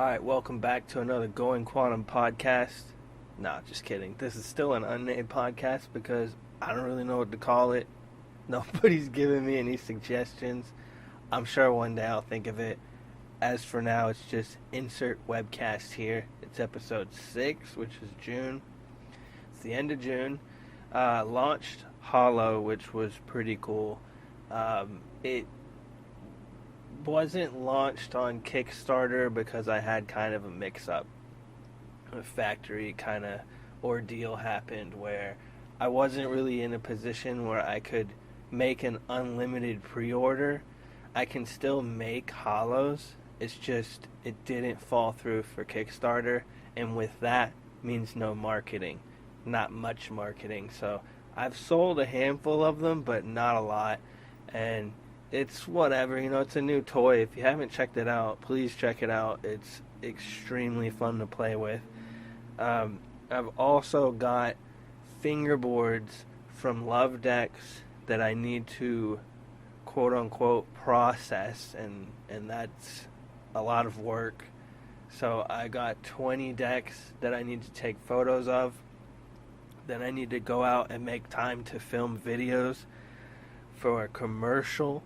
Alright, welcome back to another Going Quantum podcast. Nah, just kidding. This is still an unnamed podcast because I don't really know what to call it. Nobody's giving me any suggestions. I'm sure one day I'll think of it. As for now, it's just insert webcast here. It's episode 6, which is June. It's the end of June. Launched Hollow, which was pretty cool. It wasn't launched on Kickstarter because I had kind of a mix-up. A factory kind of ordeal happened where I wasn't really in a position where I could make an unlimited pre-order. I can still make hollows. It's just it didn't fall through for Kickstarter, and with that means no marketing, not much marketing. So I've sold a handful of them, but not a lot, and it's whatever, it's a new toy. If you haven't checked it out, please check it out. It's extremely fun to play with. I've also got fingerboards from Love Decks that I need to quote unquote process, and that's a lot of work. So I got 20 decks that I need to take photos of. Then I need to go out and make time to film videos for a commercial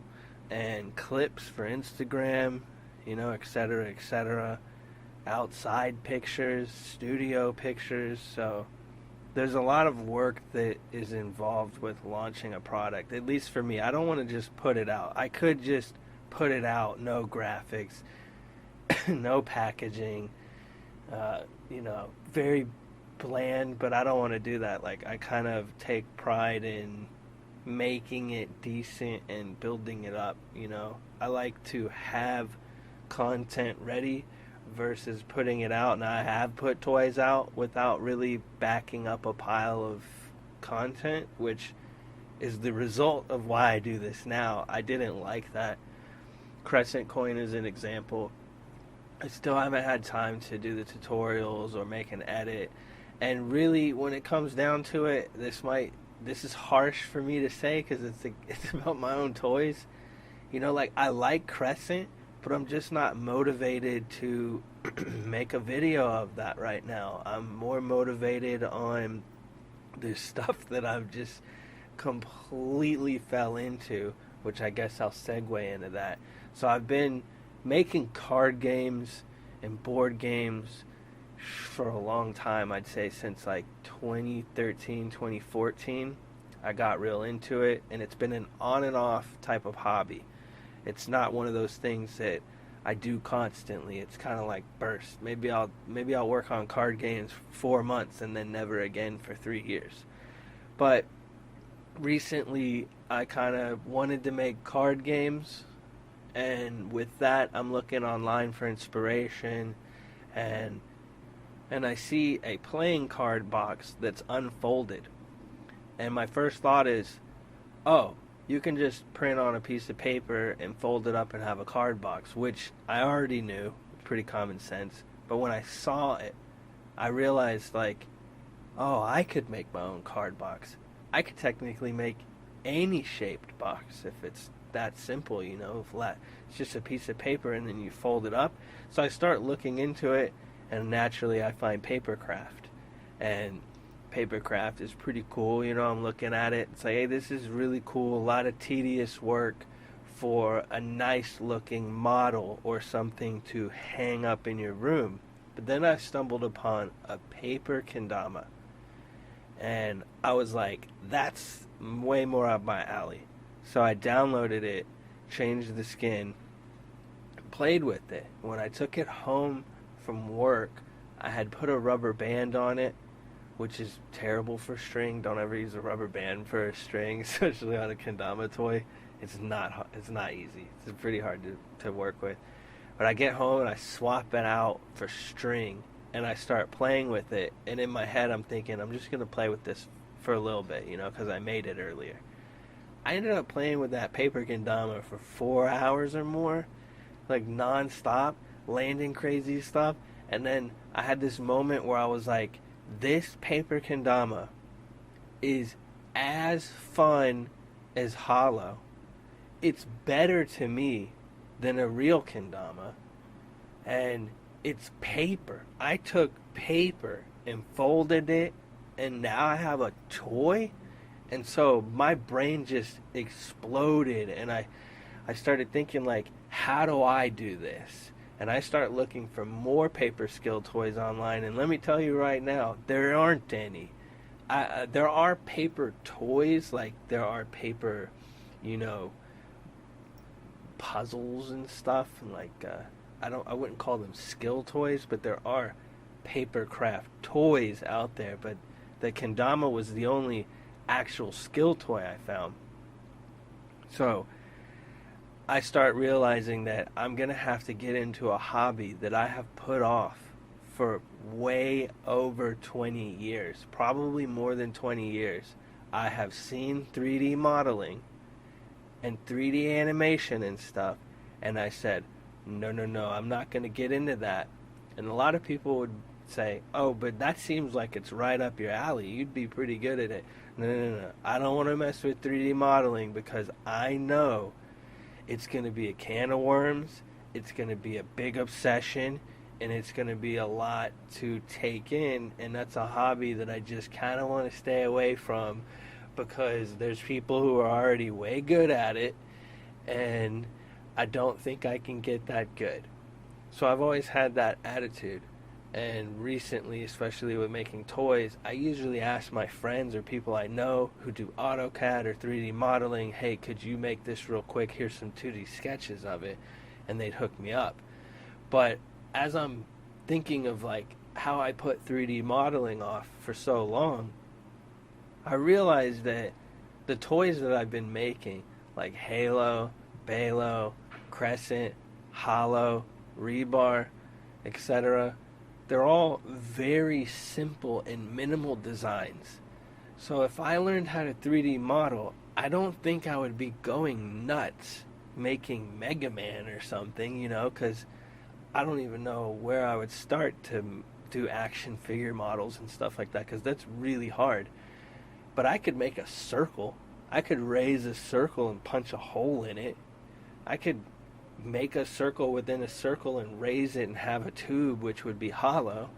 and clips for Instagram, etc., etc. Outside pictures, studio pictures. So there's a lot of work that is involved with launching a product, at least for me. I don't want to just put it out. I could just put it out, no graphics, no packaging, very bland, but I don't want to do that. Like, I kind of take pride in making it decent and building it up. I like to have content ready versus putting it out. And I have put toys out without really backing up a pile of content, which is the result of why I do this now. I didn't like that. Crescent Coin is an example. I still haven't had time to do the tutorials or make an edit. And really, when it comes down to it, this is harsh for me to say because it's about my own toys. I like Crescent, but I'm just not motivated to make a video of that right now. I'm more motivated on the stuff that I've just completely fell into, which I guess I'll segue into that. So I've been making card games and board games for a long time. I'd say since like 2013, 2014. I got real into it, and it's been an on and off type of hobby. It's not one of those things that I do constantly. It's kind of like bursts. Maybe I'll work on card games for 4 months and then never again for 3 years. But recently I kind of wanted to make card games, and with that I'm looking online for inspiration, and I see a playing card box that's unfolded. And my first thought is, oh, you can just print on a piece of paper and fold it up and have a card box, which I already knew. Pretty common sense. But when I saw it, I realized, oh, I could make my own card box. I could technically make any shaped box if it's that simple, flat. It's just a piece of paper and then you fold it up. So I start looking into it, and naturally I find Papercraft. And Papercraft is pretty cool. I'm looking at it. It's like, hey, this is really cool. A lot of tedious work for a nice looking model or something to hang up in your room. But then I stumbled upon a paper kendama, and I was like, that's way more up my alley. So I downloaded it, changed the skin, played with it. When I took it home from work, I had put a rubber band on it, which is terrible for string. Don't ever use a rubber band for a string, especially on a kendama toy. It's not easy. It's pretty hard to work with. But I get home and I swap it out for string, and I start playing with it. And in my head, I'm thinking, I'm just going to play with this for a little bit, because I made it earlier. I ended up playing with that paper kendama for 4 hours or more, like non-stop, landing crazy stuff. And then I had this moment where I was like, this paper kendama is as fun as Hollow. It's better to me than a real kendama, and it's paper. I took paper and folded it, and now I have a toy. And so my brain just exploded, and I started thinking, like, how do I do this? And I start looking for more paper skill toys online, and let me tell you right now, there aren't any. There are paper toys, like there are paper, you know, puzzles and stuff, and like I wouldn't call them skill toys, but there are Papercraft toys out there. But the Kendama was the only actual skill toy I found. So I start realizing that I'm gonna have to get into a hobby that I have put off for way over 20 years, probably more than 20 years. I have seen 3D modeling and 3D animation and stuff, and I said, no, I'm not going to get into that. And a lot of people would say, oh, but that seems like it's right up your alley. You'd be pretty good at it. No. I don't want to mess with 3D modeling because I know it's going to be a can of worms, it's going to be a big obsession, and it's going to be a lot to take in, and that's a hobby that I just kind of want to stay away from because there's people who are already way good at it, and I don't think I can get that good. So I've always had that attitude, and recently, especially with making toys, I usually ask my friends or people I know who do AutoCAD or 3D modeling, hey, could you make this real quick? Here's some 2D sketches of it, and they'd hook me up. But as I'm thinking of like how I put 3D modeling off for so long, I realized that the toys that I've been making, like Halo, Balo, Crescent, Hollow, Rebar, etc., they're all very simple and minimal designs. So if I learned how to 3D model, I don't think I would be going nuts making Mega Man or something, you know, because I don't even know where I would start to do action figure models and stuff like that, because that's really hard. But I could make a circle. I could raise a circle and punch a hole in it. I could make a circle within a circle and raise it and have a tube, which would be hollow.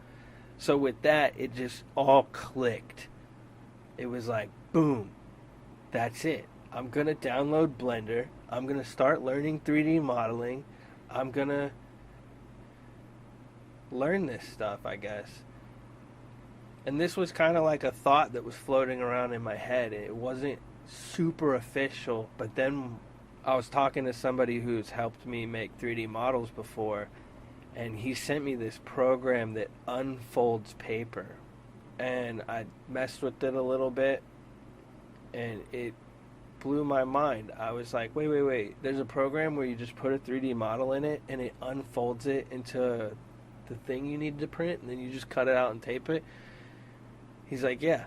So with that, it just all clicked. It was like, boom, that's it. I'm going to download Blender. I'm going to start learning 3D modeling. I'm going to learn this stuff, I guess. And this was kind of like a thought that was floating around in my head. It wasn't super official, but then I was talking to somebody who's helped me make 3D models before, and he sent me this program that unfolds paper. And I messed with it a little bit, and it blew my mind. I was like, wait. There's a program where you just put a 3D model in it, and it unfolds it into the thing you need to print, and then you just cut it out and tape it. He's like, yeah.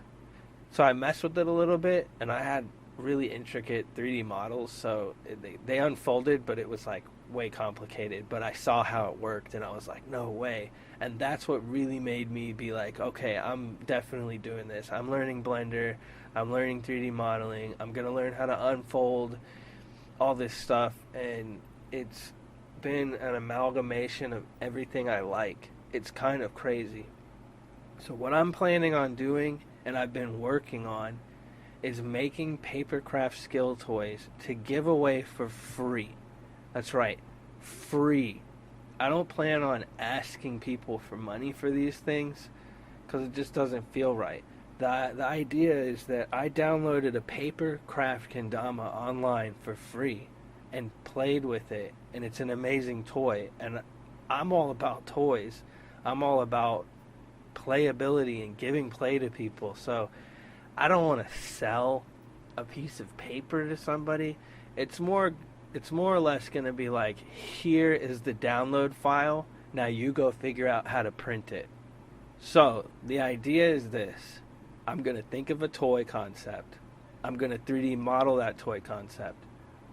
So I messed with it a little bit, and I had really intricate 3D models, so they unfolded, but it was like way complicated. But I saw how it worked, and I was like, no way. And that's what really made me be like, okay, I'm definitely doing this. I'm learning Blender. I'm learning 3D modeling. I'm going to learn how to unfold all this stuff, and it's been an amalgamation of everything I like. It's kind of crazy. So what I'm planning on doing, and I've been working on, is making Papercraft skill toys to give away for free. That's right, free. I don't plan on asking people for money for these things because it just doesn't feel right. The idea is that I downloaded a Papercraft Kendama online for free and played with it, and it's an amazing toy. And I'm all about toys. I'm all about playability and giving play to people. So I don't want to sell a piece of paper to somebody. It's more or less going to be like, here is the download file. Now you go figure out how to print it. So the idea is this. I'm going to think of a toy concept. I'm going to 3D model that toy concept.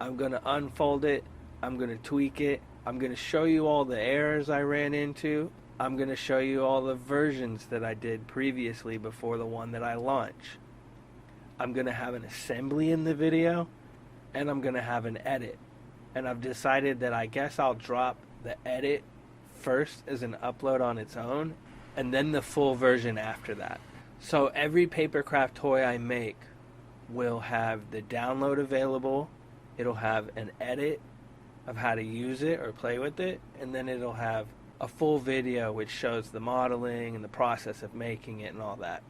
I'm going to unfold it. I'm going to tweak it. I'm going to show you all the errors I ran into. I'm going to show you all the versions that I did previously before the one that I launch. I'm going to have an assembly in the video, and I'm going to have an edit. And I've decided that I guess I'll drop the edit first as an upload on its own, and then the full version after that. So every Papercraft toy I make will have the download available, it'll have an edit of how to use it or play with it, and then it'll have a full video which shows the modeling and the process of making it and all that.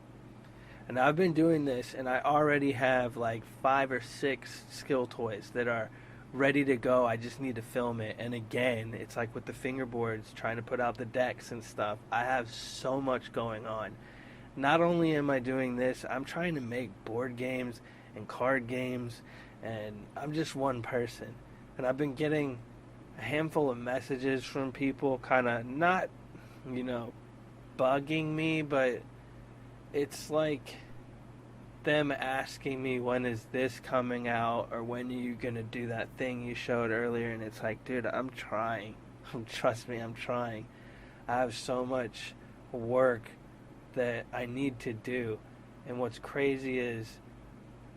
And I've been doing this, and I already have like 5 or 6 Skilltoys that are ready to go. I just need to film it. And again, it's like with the fingerboards, trying to put out the decks and stuff. I have so much going on. Not only am I doing this, I'm trying to make board games and card games, and I'm just one person. And I've been getting a handful of messages from people, kind of not, bugging me, but it's like them asking me, when is this coming out, or when are you gonna do that thing you showed earlier? And it's like, dude, I'm trying. Trust me, I'm trying. I have so much work that I need to do. And what's crazy is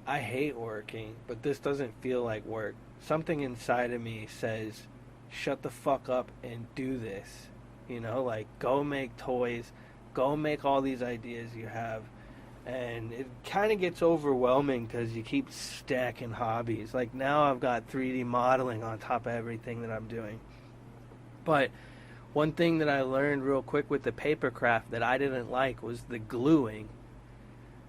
I hate working, but this doesn't feel like work. Something inside of me says, shut the fuck up and do this. Like, go make toys, go make all these ideas you have. And it kind of gets overwhelming because you keep stacking hobbies. Like, now I've got 3D modeling on top of everything that I'm doing. But one thing that I learned real quick with the Papercraft that I didn't like was the gluing.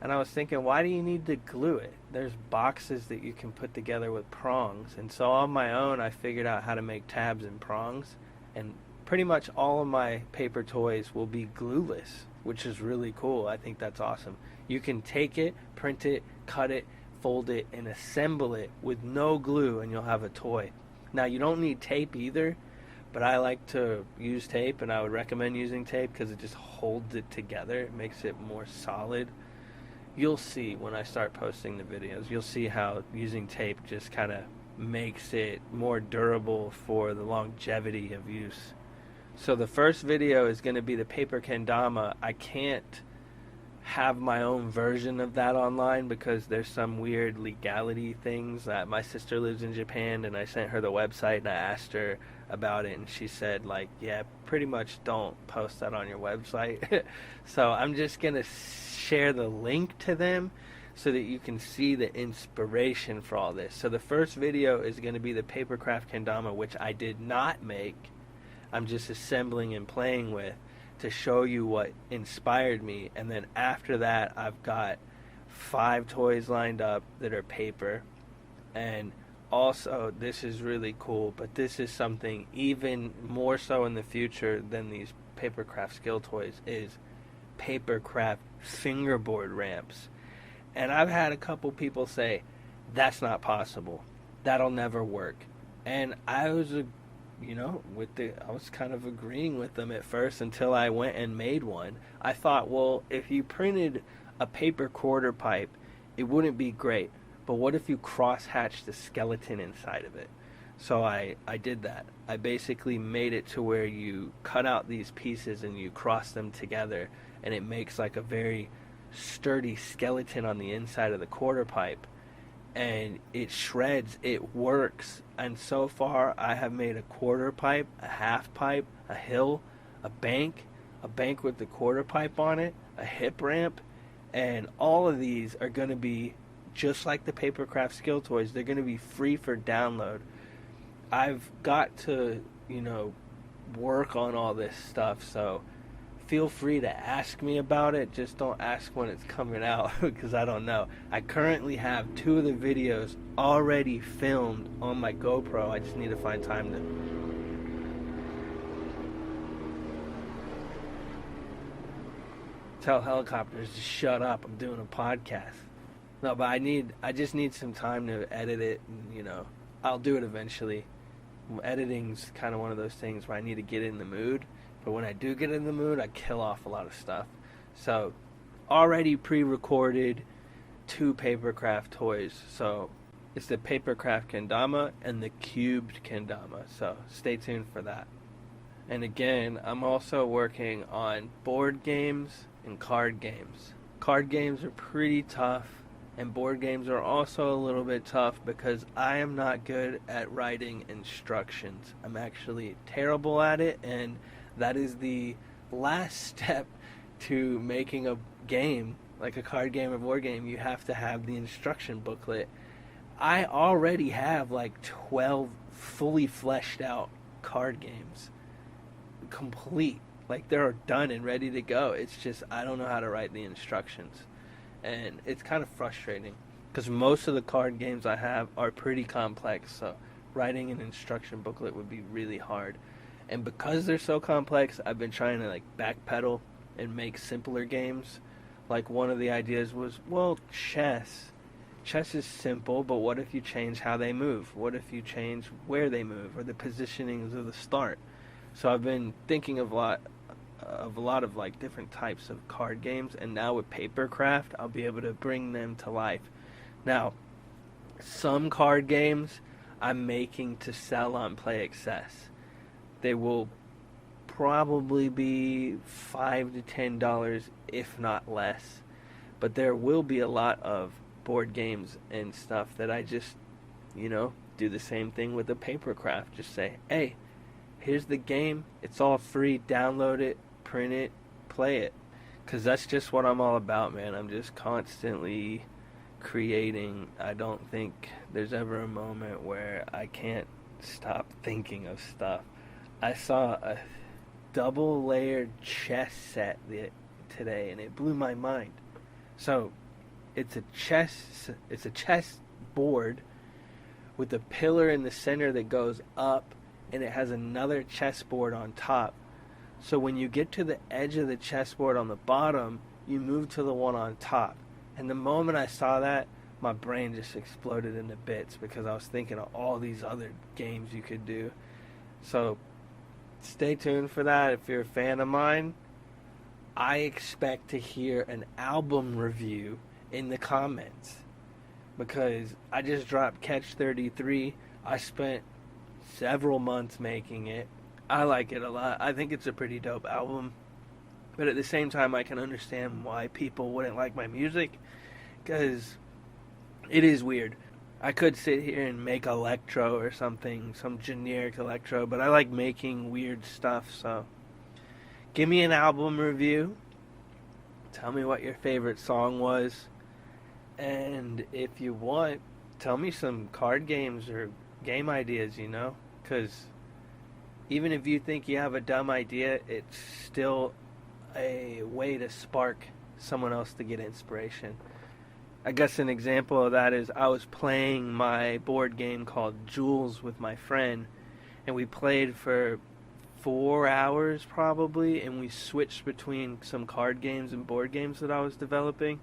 And I was thinking, why do you need to glue it? There's boxes that you can put together with prongs. And so on my own, I figured out how to make tabs and prongs. And pretty much all of my paper toys will be glueless, which is really cool. I think that's awesome. You can take it, print it, cut it, fold it, and assemble it with no glue, and you'll have a toy. Now, you don't need tape either, but I like to use tape, and I would recommend using tape because it just holds it together. It makes it more solid. You'll see when I start posting the videos. You'll see how using tape just kind of makes it more durable for the longevity of use. So the first video is going to be the Paper Kendama. I can't have my own version of that online because there's some weird legality things. My sister lives in Japan, and I sent her the website and I asked her about it, and she said, like, yeah, pretty much don't post that on your website. So I'm just going to share the link to them so that you can see the inspiration for all this. So the first video is going to be the Papercraft Kendama, which I did not make. I'm just assembling and playing with to show you what inspired me. And then after that, I've got 5 toys lined up that are paper. And also, this is really cool, but this is something even more so in the future than these Papercraft Skilltoys, is Papercraft Fingerboard ramps. And I've had a couple people say, that's not possible. That'll never work. And I was I was kind of agreeing with them at first until I went and made one. I thought, well, if you printed a paper quarter pipe, it wouldn't be great. But what if you cross-hatched the skeleton inside of it? So I did that. I basically made it to where you cut out these pieces and you cross them together, and it makes like a very sturdy skeleton on the inside of the quarter pipe. And it shreds, it works. And so far I have made a quarter pipe, a half pipe, a hill, a bank with the quarter pipe on it, a hip ramp, and all of these are going to be just like the Papercraft Skilltoys. They're going to be free for download. I've got to, work on all this stuff, so feel free to ask me about it. Just don't ask when it's coming out because I don't know. I currently have 2 of the videos already filmed on my GoPro. I just need to find time to tell helicopters to shut up. I'm doing a podcast. No, but I just need some time to edit it, and I'll do it eventually. Editing's kind of one of those things where I need to get in the mood. But when I do get in the mood, I kill off a lot of stuff. So, already pre-recorded 2 Papercraft toys. So, it's the Papercraft Kendama and the Cubed Kendama. So, stay tuned for that. And again, I'm also working on board games and card games. Card games are pretty tough, and board games are also a little bit tough because I am not good at writing instructions. I'm actually terrible at it, and That is the last step to making a game, like a card game or board game. You have to have the instruction booklet. I already have like 12 fully fleshed out card games, complete. Like they're done and ready to go. It's just I don't know how to write the instructions. And it's kind of frustrating because most of the card games I have are pretty complex, so writing an instruction booklet would be really hard. And because they're so complex, I've been trying to like backpedal and make simpler games. Like one of the ideas was, well, chess. Chess is simple, but what if you change how they move? What if you change where they move or the positionings of the start? So I've been thinking of a lot of like different types of card games, and now with Papercraft, I'll be able to bring them to life. Now, some card games I'm making to sell on PlayAccess. They will probably be $5 to $10, if not less. But there will be a lot of board games and stuff that I just, do the same thing with the Papercraft. Just say, hey, here's the game. It's all free. Download it, print it, play it. Because that's just what I'm all about, man. I'm just constantly creating. I don't think there's ever a moment where I can't stop thinking of stuff. I saw a double layered chess set today, and it blew my mind. So it's a chess board with a pillar in the center that goes up, and it has another chessboard on top. So when you get to the edge of the chessboard on the bottom, you move to the one on top. And the moment I saw that, my brain just exploded into bits because I was thinking of all these other games you could do. So stay tuned for that. If you're a fan of mine, I expect to hear an album review in the comments because I just dropped Catch 33. I spent several months making it. I like it a lot. I think it's a pretty dope album. But at the same time, I can understand why people wouldn't like my music because it is weird. I could sit here and make electro or something, some generic electro, but I like making weird stuff, so give me an album review. Tell me what your favorite song was. And if you want, tell me some card games or game ideas, because even if you think you have a dumb idea, it's still a way to spark someone else to get inspiration. I guess an example of that is I was playing my board game called Jules with my friend, and we played for 4 hours probably, and we switched between some card games and board games that I was developing.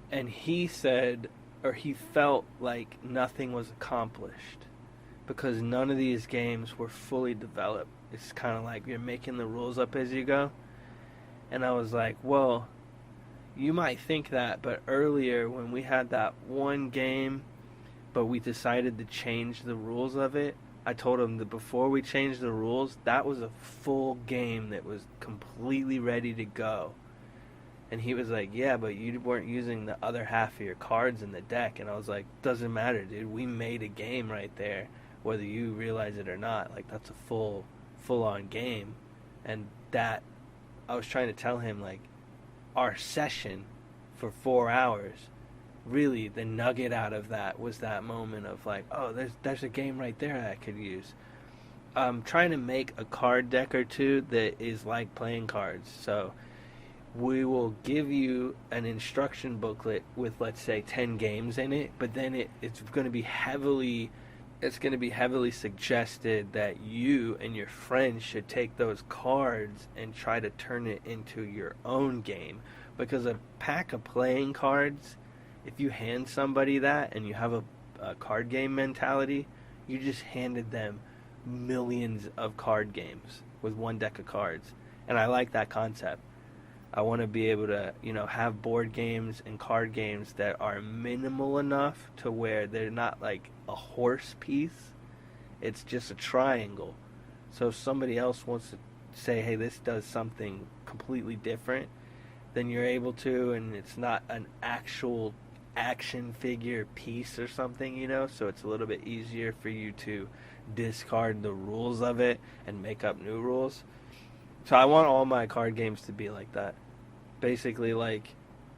And he said, or he felt like nothing was accomplished because none of these games were fully developed. It's kind of like you're making the rules up as you go. And I was like, well, you might think that, but earlier when we had that one game, but we decided to change the rules of it, I told him that before we changed the rules, that was a full game that was completely ready to go. And he was like, yeah, but you weren't using the other half of your cards in the deck. And I was like, doesn't matter, dude. We made a game right there, whether you realize it or not. Like, that's a full-on game. And that, I was trying to tell him, like, our session for 4 hours, really the nugget out of that was that moment of like, oh, there's a game right there that I could use. I'm trying to make a card deck or two that is like playing cards. So we will give you an instruction booklet with, let's say, 10 games in it, but then it's going to be heavily suggested that you and your friends should take those cards and try to turn it into your own game. Because a pack of playing cards, if you hand somebody that and you have a card game mentality, you just handed them millions of card games with one deck of cards. And I like that concept. I want to be able to, have board games and card games that are minimal enough to where they're not like a horse piece. It's just a triangle. So if somebody else wants to say, hey, this does something completely different, then you're able to, and it's not an actual action figure piece or something, so it's a little bit easier for you to discard the rules of it and make up new rules. So I want all my card games to be like that. Basically, like,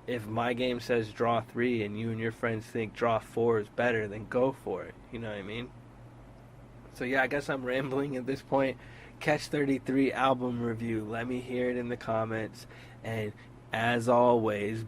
if my game says draw 3 and you and your friends think draw 4 is better, then go for it. You know what I mean? So yeah, I guess I'm rambling at this point. Catch 33 album review. Let me hear it in the comments. And as always,